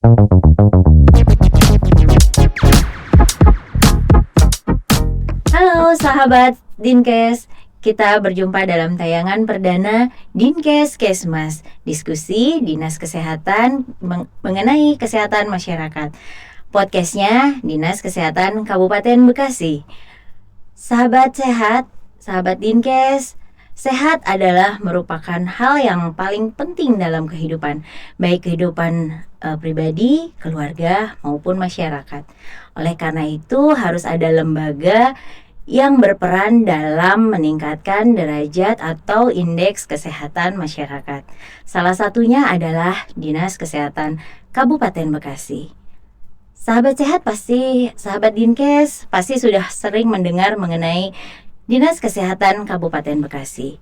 Halo sahabat Dinkes, kita berjumpa dalam tayangan perdana Dinkes Kesmas, diskusi Dinas Kesehatan mengenai kesehatan masyarakat. Podcastnya Dinas Kesehatan Kabupaten Bekasi. Sahabat sehat, sahabat Dinkes, sehat adalah merupakan hal yang paling penting dalam kehidupan, baik kehidupan pribadi, keluarga, maupun masyarakat. Oleh karena itu harus ada lembaga yang berperan dalam meningkatkan derajat atau indeks kesehatan masyarakat. Salah satunya adalah Dinas Kesehatan Kabupaten Bekasi. Sahabat sehat sahabat Dinkes pasti sudah sering mendengar mengenai Dinas Kesehatan Kabupaten Bekasi.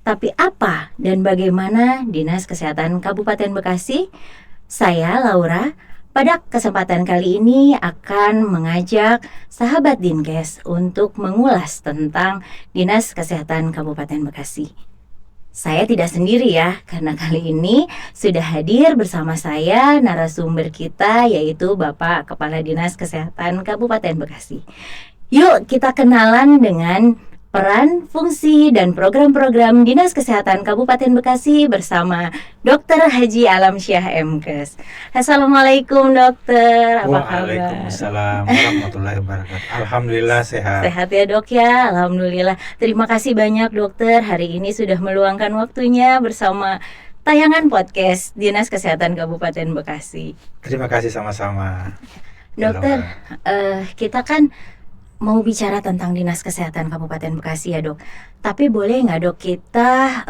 Tapi apa dan bagaimana Dinas Kesehatan Kabupaten Bekasi? Saya Laura. Pada kesempatan kali ini akan mengajak sahabat Dinkes untuk mengulas tentang Dinas Kesehatan Kabupaten Bekasi. Saya tidak sendiri ya, karena kali ini sudah hadir bersama saya narasumber kita, yaitu Bapak Kepala Dinas Kesehatan Kabupaten Bekasi. Yuk kita kenalan dengan peran, fungsi, dan program-program Dinas Kesehatan Kabupaten Bekasi bersama Dr. Haji Alamsyah MKes. Assalamualaikum dokter, apa kabar? Waalaikumsalam warahmatullahi wabarakatuh. Alhamdulillah sehat. Sehat ya dok ya, alhamdulillah. Terima kasih banyak dokter, hari ini sudah meluangkan waktunya bersama tayangan podcast Dinas Kesehatan Kabupaten Bekasi. Terima kasih sama-sama. Dokter, kita kan mau bicara tentang Dinas Kesehatan Kabupaten Bekasi ya dok. Tapi boleh nggak dok kita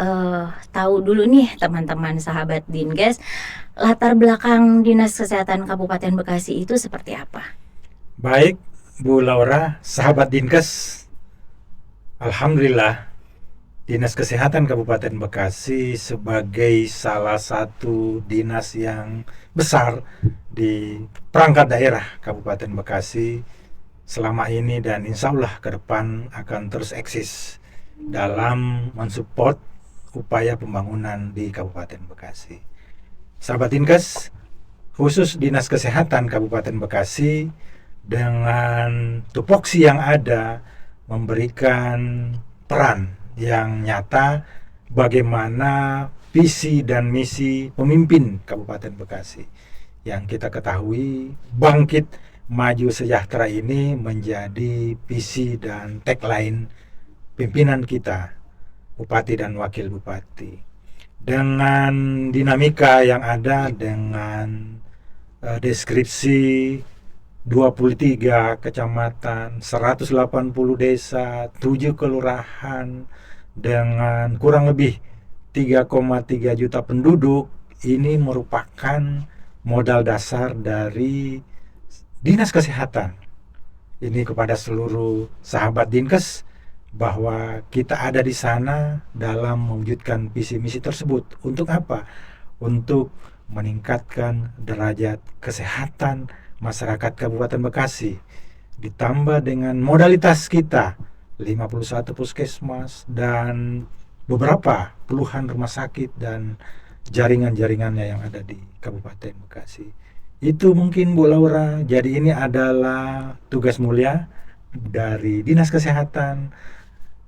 tahu dulu nih teman-teman sahabat Dinkes, latar belakang Dinas Kesehatan Kabupaten Bekasi itu seperti apa? Baik Bu Laura, sahabat Dinkes, alhamdulillah Dinas Kesehatan Kabupaten Bekasi sebagai salah satu dinas yang besar di perangkat daerah Kabupaten Bekasi selama ini dan insya Allah ke depan akan terus eksis dalam mensupport upaya pembangunan di Kabupaten Bekasi. Sahabat Dinkes, khusus Dinas Kesehatan Kabupaten Bekasi dengan tupoksi yang ada memberikan peran yang nyata bagaimana visi dan misi pemimpin Kabupaten Bekasi yang kita ketahui bangkit maju sejahtera ini menjadi visi dan tagline pimpinan kita, Bupati dan Wakil Bupati. Dengan dinamika yang ada, dengan deskripsi 23 kecamatan, 180 desa, 7 kelurahan, dengan kurang lebih 3,3 juta penduduk, ini merupakan modal dasar dari Dinas Kesehatan ini kepada seluruh sahabat Dinkes bahwa kita ada di sana dalam mewujudkan visi misi tersebut. Untuk apa? Untuk meningkatkan derajat kesehatan masyarakat Kabupaten Bekasi. Ditambah dengan modalitas kita 51 puskesmas dan beberapa puluhan rumah sakit dan jaringan-jaringannya yang ada di Kabupaten Bekasi. Itu mungkin Bu Laura. Jadi ini adalah tugas mulia dari Dinas Kesehatan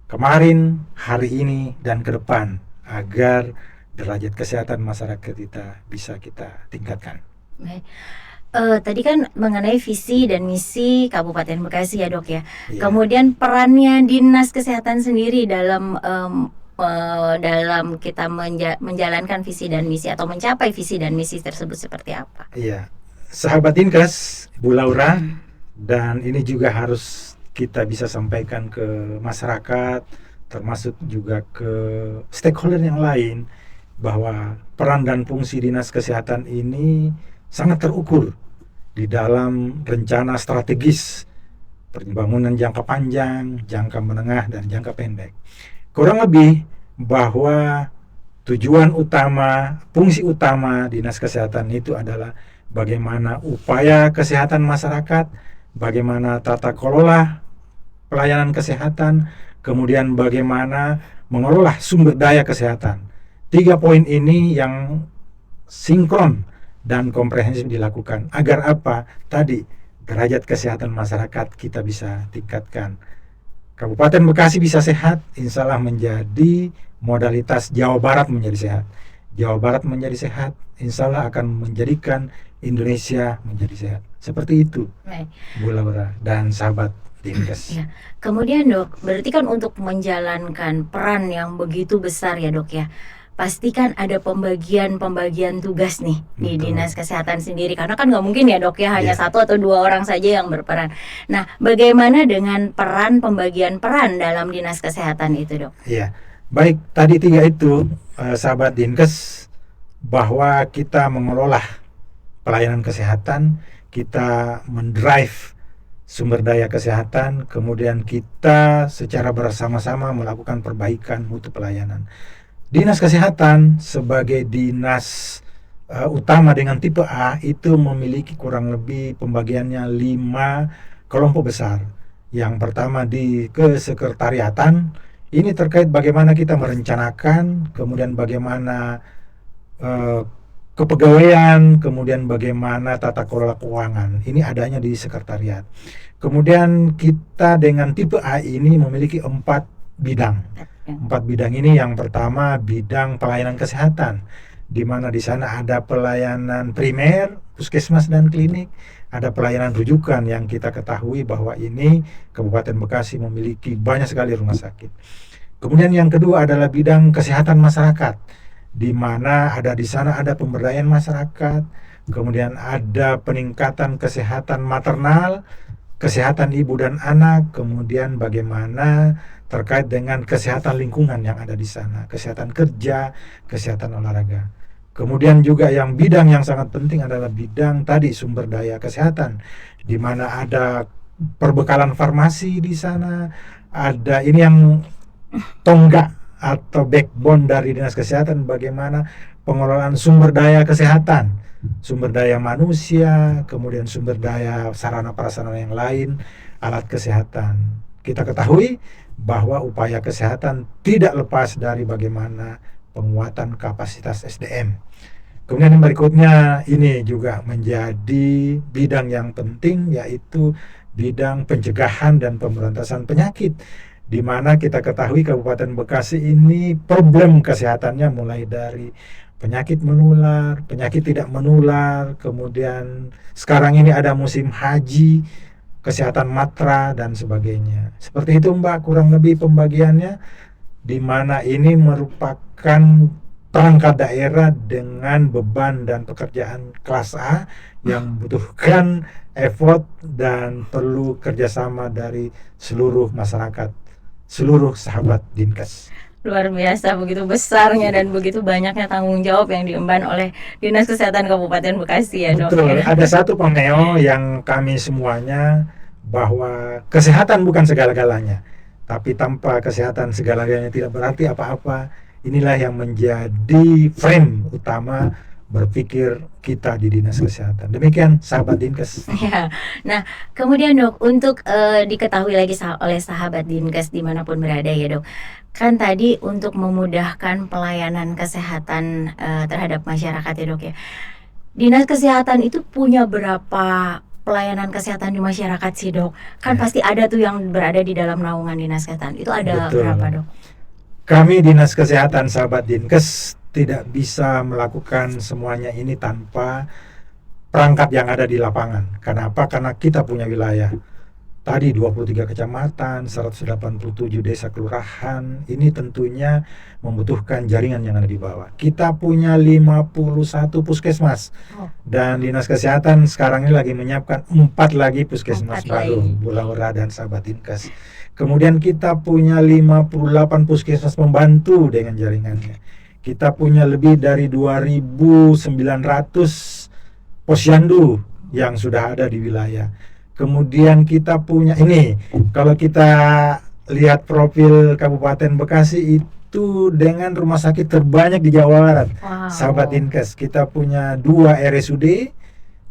kemarin, hari ini, dan ke depan agar derajat kesehatan masyarakat kita bisa kita tingkatkan. Baik. Tadi kan mengenai visi dan misi Kabupaten Bekasi ya dok ya. Kemudian perannya Dinas Kesehatan sendiri dalam kita menjalankan visi dan misi atau mencapai visi dan misi tersebut seperti apa? Iya. Sahabat Dinkes, Bu Laura, dan ini juga harus kita bisa sampaikan ke masyarakat, termasuk juga ke stakeholder yang lain, bahwa peran dan fungsi Dinas Kesehatan ini sangat terukur di dalam rencana strategis pembangunan jangka panjang, jangka menengah, dan jangka pendek. Kurang lebih bahwa tujuan utama, fungsi utama Dinas Kesehatan itu adalah bagaimana upaya kesehatan masyarakat, bagaimana tata kelola pelayanan kesehatan, kemudian bagaimana mengelola sumber daya kesehatan. 3 poin ini yang sinkron dan komprehensif dilakukan. Agar apa? Tadi, derajat kesehatan masyarakat kita bisa tingkatkan. Kabupaten Bekasi bisa sehat, insya Allah menjadi modalitas Jawa Barat menjadi sehat. Jawa Barat menjadi sehat, insya Allah akan menjadikan Indonesia menjadi sehat. Seperti itu, Baik. Bu Laura dan sahabat Dinkes. Ya. Kemudian dok, berarti kan untuk menjalankan peran yang begitu besar ya dok ya, pastikan ada pembagian tugas nih di Betul. Dinas Kesehatan sendiri, karena kan nggak mungkin ya dok ya hanya Iya. satu atau dua orang saja yang berperan. Nah, bagaimana dengan pembagian peran dalam Dinas Kesehatan itu dok? Iya, baik tadi 3 itu, sahabat Dinkes, bahwa kita mengelola pelayanan kesehatan, kita mendrive sumber daya kesehatan, kemudian kita secara bersama-sama melakukan perbaikan mutu pelayanan. Dinas Kesehatan sebagai dinas utama dengan tipe A itu memiliki kurang lebih pembagiannya 5 kelompok besar. Yang pertama di kesekretariatan, ini terkait bagaimana kita merencanakan, kemudian bagaimana kepegawaian, kemudian bagaimana tata kelola keuangan. Ini adanya di sekretariat. Kemudian kita dengan tipe A ini memiliki 4 bidang. 4 bidang ini, yang pertama bidang pelayanan kesehatan, di mana di sana ada pelayanan primer, puskesmas dan klinik, ada pelayanan rujukan yang kita ketahui bahwa ini Kabupaten Bekasi memiliki banyak sekali rumah sakit. Kemudian yang kedua adalah bidang kesehatan masyarakat, di mana di sana ada pemberdayaan masyarakat, kemudian ada peningkatan kesehatan maternal, kesehatan ibu dan anak, kemudian bagaimana terkait dengan kesehatan lingkungan yang ada di sana, kesehatan kerja, kesehatan olahraga. Kemudian juga yang bidang yang sangat penting adalah bidang tadi sumber daya kesehatan, di mana ada perbekalan farmasi di sana, ada ini yang tonggak atau backbone dari Dinas Kesehatan, bagaimana pengelolaan sumber daya kesehatan, sumber daya manusia, kemudian sumber daya sarana prasarana yang lain, alat kesehatan. Kita ketahui bahwa upaya kesehatan tidak lepas dari bagaimana penguatan kapasitas SDM. Kemudian yang berikutnya ini juga menjadi bidang yang penting, yaitu bidang pencegahan dan pemberantasan penyakit, di mana kita ketahui Kabupaten Bekasi ini problem kesehatannya mulai dari penyakit menular, penyakit tidak menular, kemudian sekarang ini ada musim haji, kesehatan matra dan sebagainya. Seperti itu Mbak, kurang lebih pembagiannya, di mana ini merupakan perangkat daerah dengan beban dan pekerjaan kelas A yang membutuhkan effort dan perlu kerjasama dari seluruh masyarakat, seluruh sahabat Dinkes. Luar biasa, begitu besarnya dan begitu banyaknya tanggung jawab yang diemban oleh Dinas Kesehatan Kabupaten Bekasi ya dok. Betul, Ya? ada satu pameo yang kami semuanya, bahwa kesehatan bukan segala-galanya, tapi tanpa kesehatan segala-galanya tidak berarti apa-apa. Inilah yang menjadi frame utama berpikir kita di Dinas Kesehatan. Demikian sahabat Dinkes. Ya. Nah, kemudian dok, untuk diketahui lagi oleh sahabat Dinkes dimanapun berada ya dok, kan tadi untuk memudahkan pelayanan kesehatan terhadap masyarakat ya dok ya, Dinas Kesehatan itu punya berapa pelayanan kesehatan di masyarakat sih dok? Kan pasti ada tuh yang berada di dalam naungan Dinas Kesehatan, itu ada Betul. berapa dok? Kami Dinas Kesehatan sahabat Dinkes tidak bisa melakukan semuanya ini tanpa perangkat yang ada di lapangan. Kenapa? Karena kita punya wilayah. Tadi 23 kecamatan, 187 desa kelurahan, ini tentunya membutuhkan jaringan yang ada di bawah. Kita punya 51 puskesmas, dan Dinas Kesehatan sekarang ini lagi menyiapkan 4 lagi puskesmas 4 baru, lagi. Bu Laura dan sahabat Dinkes. Kemudian kita punya 58 puskesmas pembantu dengan jaringannya. Kita punya lebih dari 2.900 posyandu yang sudah ada di wilayah. Kemudian kita punya ini, kalau kita lihat profil Kabupaten Bekasi itu dengan rumah sakit terbanyak di Jawa Barat. Wow. Sahabat Dinkes, kita punya 2 RSUD,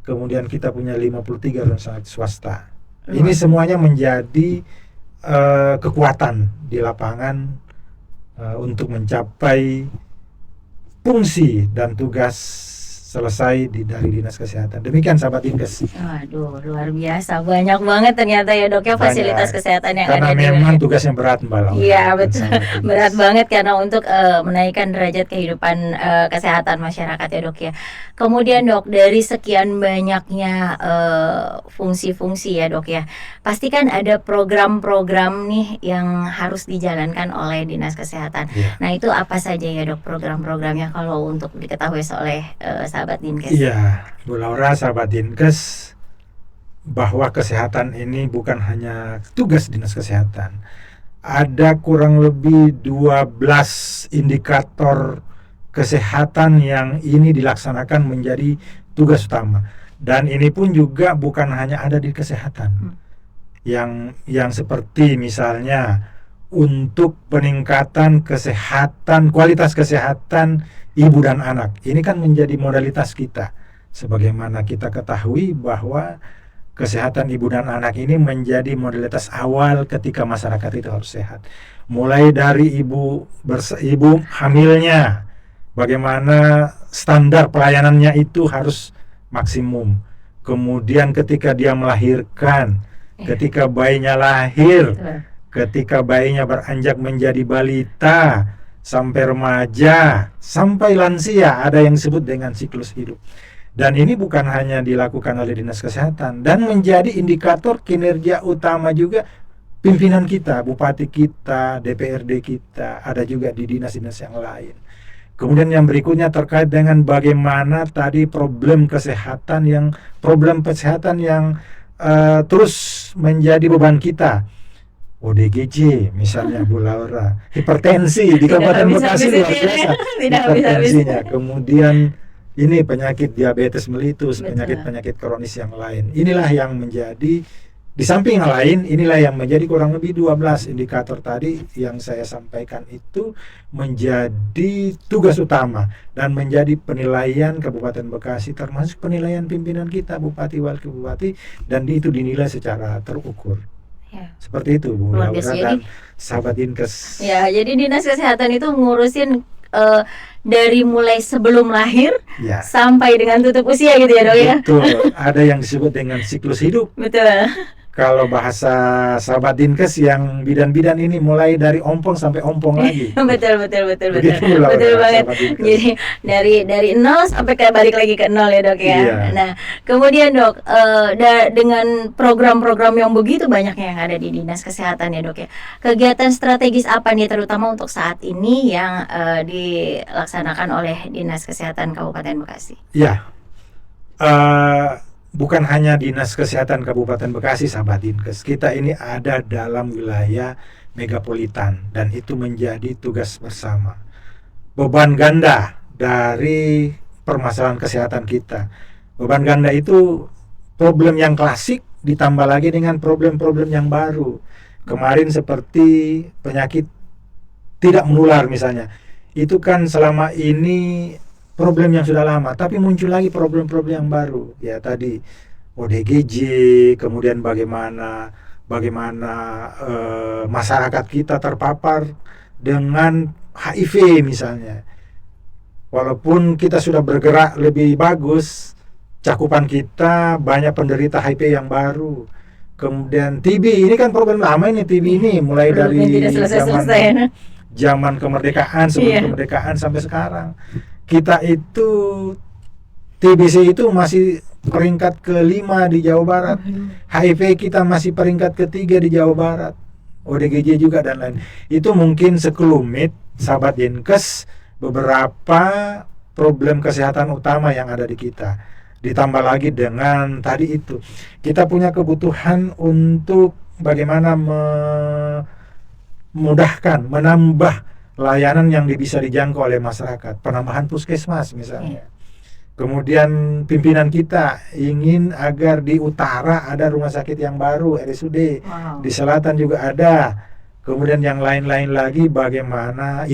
kemudian kita punya 53 rumah sakit swasta. Ini semuanya menjadi kekuatan di lapangan untuk mencapai fungsi dan tugas selesai dari Dinas Kesehatan. Demikian sahabat Dinkes. Waduh, luar biasa, banyak banget ternyata ya dok ya fasilitas Banyak. kesehatan yang Karena ada di memang tugasnya berat Mbak Laura. Iya dan betul, sahabat Dinkes. berat banget karena untuk menaikkan derajat kehidupan kesehatan masyarakat ya dok ya. Kemudian dok, dari sekian banyaknya fungsi-fungsi ya dok ya, pasti kan ada program-program nih yang harus dijalankan oleh Dinas Kesehatan. Iya. Nah itu apa saja ya dok program-programnya kalau untuk diketahui oleh sahabat Dinkes? Iya, Bu Laura, sahabat Dinkes, bahwa kesehatan ini bukan hanya tugas Dinas Kesehatan. Ada kurang lebih 12 indikator kesehatan yang ini dilaksanakan menjadi tugas utama. Dan ini pun juga bukan hanya ada di kesehatan. Yang seperti misalnya untuk peningkatan kesehatan, kualitas kesehatan ibu dan anak. Ini kan menjadi modalitas kita. Sebagaimana kita ketahui bahwa kesehatan ibu dan anak ini menjadi modalitas awal ketika masyarakat itu harus sehat. Mulai dari ibu hamilnya, bagaimana standar pelayanannya itu harus maksimum. Kemudian ketika dia melahirkan, ketika bayinya lahir, ketika bayinya beranjak menjadi balita, sampai remaja, sampai lansia, ada yang disebut dengan siklus hidup. Dan ini bukan hanya dilakukan oleh Dinas Kesehatan, dan menjadi indikator kinerja utama juga pimpinan kita, bupati kita, DPRD kita, ada juga di dinas-dinas yang lain. Kemudian yang berikutnya terkait dengan bagaimana tadi problem kesehatan yang terus menjadi beban kita. ODGJ misalnya Bu Laura, hipertensi di Kabupaten Bekasi luar biasa hipertensinya. Kemudian ini penyakit diabetes melitus, penyakit-penyakit kronis yang lain. Inilah yang menjadi, di samping hal lain, inilah yang menjadi kurang lebih 12 indikator tadi yang saya sampaikan itu menjadi tugas utama dan menjadi penilaian Kabupaten Bekasi, termasuk penilaian pimpinan kita, Bupati, Wakil Bupati, dan itu dinilai secara terukur. Ya. Seperti itu Bu Laura dan sahabat Dinkes. Ya, jadi Dinas Kesehatan itu ngurusin dari mulai sebelum lahir sampai dengan tutup usia gitu ya dok ya. Betul, ada yang disebut dengan siklus hidup. Betul. Kalau bahasa sahabat Dinkes yang bidan-bidan ini mulai dari ompong sampai ompong lagi. betul banget. Jadi dari nol sampai balik lagi ke nol ya dok ya. Iya. Nah kemudian dok, dengan program-program yang begitu banyaknya yang ada di Dinas Kesehatan ya dok ya, kegiatan strategis apa nih terutama untuk saat ini yang dilaksanakan oleh Dinas Kesehatan Kabupaten Bekasi? Ya. Bukan hanya Dinas Kesehatan Kabupaten Bekasi, sahabat Dinkes. Kita ini ada dalam wilayah megapolitan dan itu menjadi tugas bersama. Beban ganda dari permasalahan kesehatan kita. Beban ganda itu problem yang klasik ditambah lagi dengan problem-problem yang baru. Kemarin seperti penyakit tidak menular misalnya. Itu kan selama ini problem yang sudah lama, tapi muncul lagi problem-problem yang baru. Ya tadi ODGJ, kemudian bagaimana masyarakat kita terpapar dengan HIV misalnya. Walaupun kita sudah bergerak lebih bagus, cakupan kita banyak penderita HIV yang baru. Kemudian TB, ini kan problem lama ini, TB ini mulai dari zaman kemerdekaan, sebelum kemerdekaan sampai sekarang. Kita itu TBC itu masih peringkat ke-5 di Jawa Barat. HIV kita masih peringkat ke-3 di Jawa Barat. ODGJ juga dan lain. Itu mungkin sekelumit sahabat Dinkes beberapa problem kesehatan utama yang ada di kita. Ditambah lagi dengan tadi itu. Kita punya kebutuhan untuk bagaimana memudahkan, menambah layanan yang bisa dijangkau oleh masyarakat, penambahan puskesmas misalnya. Kemudian pimpinan kita ingin agar di utara ada rumah sakit yang baru, RSUD, di selatan juga ada. Kemudian yang lain-lain lagi bagaimana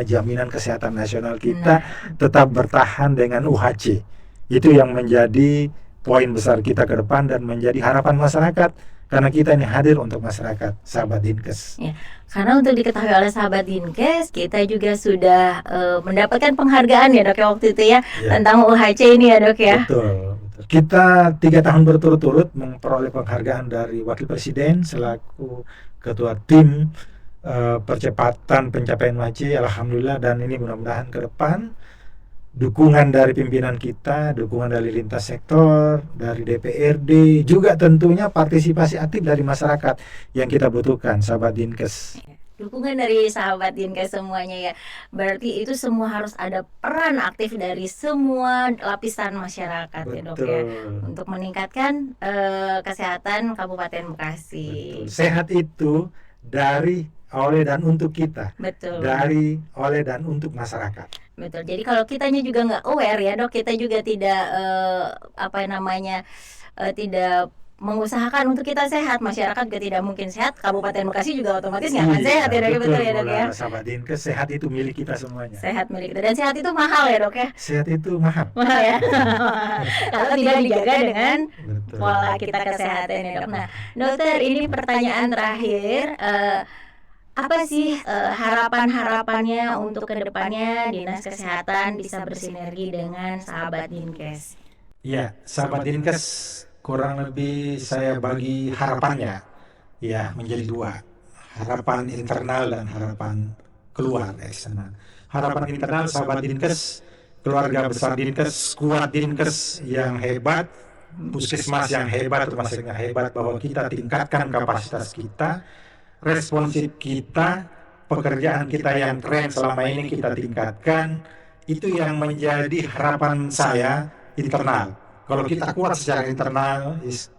jaminan kesehatan nasional kita tetap bertahan dengan UHC. Itu yang menjadi poin besar kita ke depan dan menjadi harapan masyarakat karena kita ini hadir untuk masyarakat, sahabat Dinkes. Ya, karena untuk diketahui oleh sahabat Dinkes, kita juga sudah mendapatkan penghargaan ya dok ya waktu itu ya, tentang UHC ini ya dok ya. Betul. Kita 3 tahun berturut-turut memperoleh penghargaan dari Wakil Presiden selaku Ketua Tim Percepatan Pencapaian UHC. Alhamdulillah, dan ini mudah-mudahan ke depan dukungan dari pimpinan kita, dukungan dari lintas sektor, dari DPRD, juga tentunya partisipasi aktif dari masyarakat yang kita butuhkan, sahabat Dinkes. Dukungan dari sahabat Dinkes semuanya ya. Berarti itu semua harus ada peran aktif dari semua lapisan masyarakat. Betul. Ya dok ya, untuk meningkatkan kesehatan Kabupaten Bekasi. Betul. Sehat itu dari, oleh, dan untuk kita. Betul. Dari, oleh, dan untuk masyarakat. Betul. Jadi kalau kitanya juga nggak aware ya dok, kita juga tidak tidak mengusahakan untuk kita sehat, masyarakat juga tidak mungkin sehat, Kabupaten Bekasi juga otomatis nggak akan sehat ya dok. Betul ya dok ya. Sahabat Dinkes, sehat itu milik kita semuanya. Sehat milik kita, dan sehat itu mahal ya dok ya. Sehat itu mahal. Mahal ya. Kalau tidak dijaga dengan pola kita kesehatan ya dok. Nah dokter, ini pertanyaan terakhir. Apa sih harapan-harapannya untuk kedepannya Dinas Kesehatan bisa bersinergi dengan sahabat Dinkes? Ya, sahabat Dinkes kurang lebih saya bagi harapannya ya menjadi 2, harapan internal dan harapan keluar eksternal. Harapan internal, sahabat Dinkes, keluarga besar Dinkes, skuad Dinkes yang hebat, puskesmas yang hebat, rumah sakit yang hebat, bahwa kita tingkatkan kapasitas kita, responsif kita, pekerjaan kita yang keren selama ini kita tingkatkan. Itu yang menjadi harapan saya internal. Kalau kita kuat secara internal, insya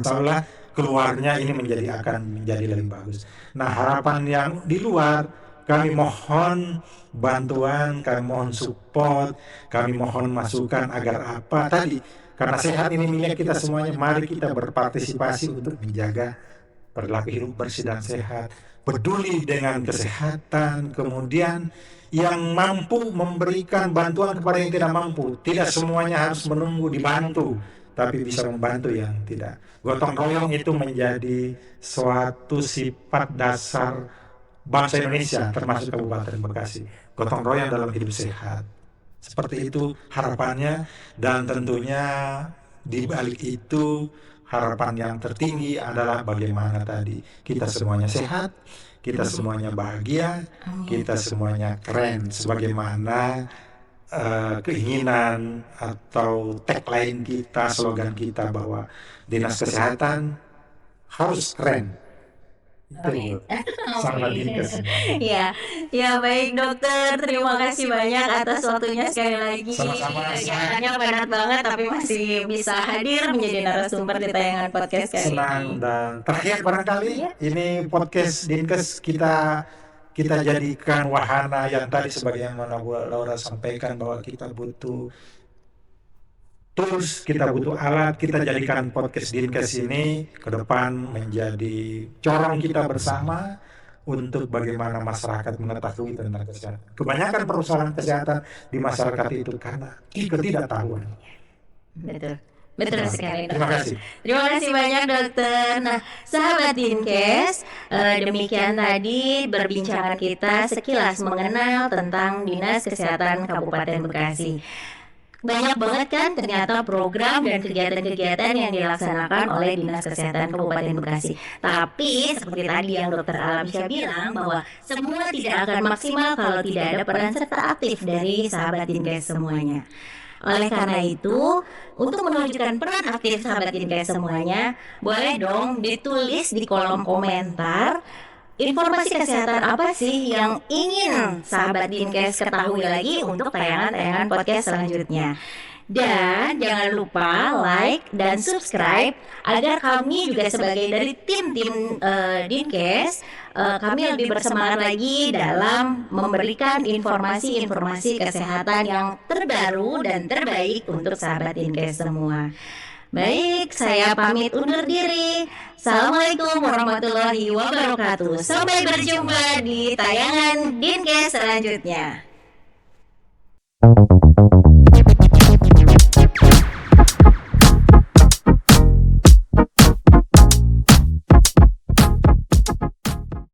Allah keluarnya ini akan menjadi lebih bagus. Nah, harapan yang di luar, kami mohon bantuan, kami mohon support, kami mohon masukan agar apa tadi, karena sehat ini milik kita semuanya. Mari kita berpartisipasi untuk menjaga perilaku hidup bersih dan sehat, peduli dengan kesehatan, kemudian yang mampu memberikan bantuan kepada yang tidak mampu. Tidak semuanya harus menunggu dibantu, tapi bisa membantu yang tidak. Gotong royong itu menjadi suatu sifat dasar bangsa Indonesia, termasuk Kabupaten Bekasi. Gotong royong dalam hidup sehat. Seperti itu harapannya, dan tentunya di balik itu harapan yang tertinggi adalah bagaimana tadi kita semuanya sehat, kita semuanya bahagia, kita semuanya keren, sebagaimana keinginan atau tagline kita, slogan kita, bahwa Dinas Kesehatan harus keren. Itu sahabat Dinkes. Ya baik dokter, terima kasih banyak atas waktunya sekali lagi. Sama-sama. Kegiatannya padat banget tapi masih bisa hadir menjadi narasumber di tayangan podcast kali Senang. ini. Dan terakhir barangkali ini podcast Dinkes kita jadikan wahana yang tadi sebagaimana Bu Laura sampaikan, bahwa kita butuh tools, kita butuh alat. Kita jadikan podcast Dinkes ini ke depan menjadi corong kita bersama untuk bagaimana masyarakat mengetahui tentang kesehatan. Kebanyakan persoalan kesehatan di masyarakat itu karena ketidaktahuan. Betul sekali. Terima kasih. Terima kasih banyak dokter. Nah, sahabat Dinkes, demikian tadi perbincangan kita sekilas mengenal tentang Dinas Kesehatan Kabupaten Bekasi. Banyak banget kan ternyata program dan kegiatan-kegiatan yang dilaksanakan oleh Dinas Kesehatan Kabupaten Bekasi. Tapi seperti tadi yang Dr. Alamsyah bilang, bahwa semua tidak akan maksimal kalau tidak ada peran serta aktif dari sahabat Dinkes semuanya. Oleh karena itu, untuk menunjukkan peran aktif sahabat Dinkes semuanya, boleh dong ditulis di kolom komentar informasi kesehatan apa sih yang ingin sahabat Dinkes ketahui lagi untuk tayangan-tayangan podcast selanjutnya. Dan jangan lupa like dan subscribe agar kami juga sebagai dari tim-tim Dinkes, kami lebih bersemangat lagi dalam memberikan informasi-informasi kesehatan yang terbaru dan terbaik untuk sahabat Dinkes semua. Baik, saya pamit undur diri. Assalamualaikum warahmatullahi wabarakatuh. Sampai berjumpa di tayangan Dinkes selanjutnya.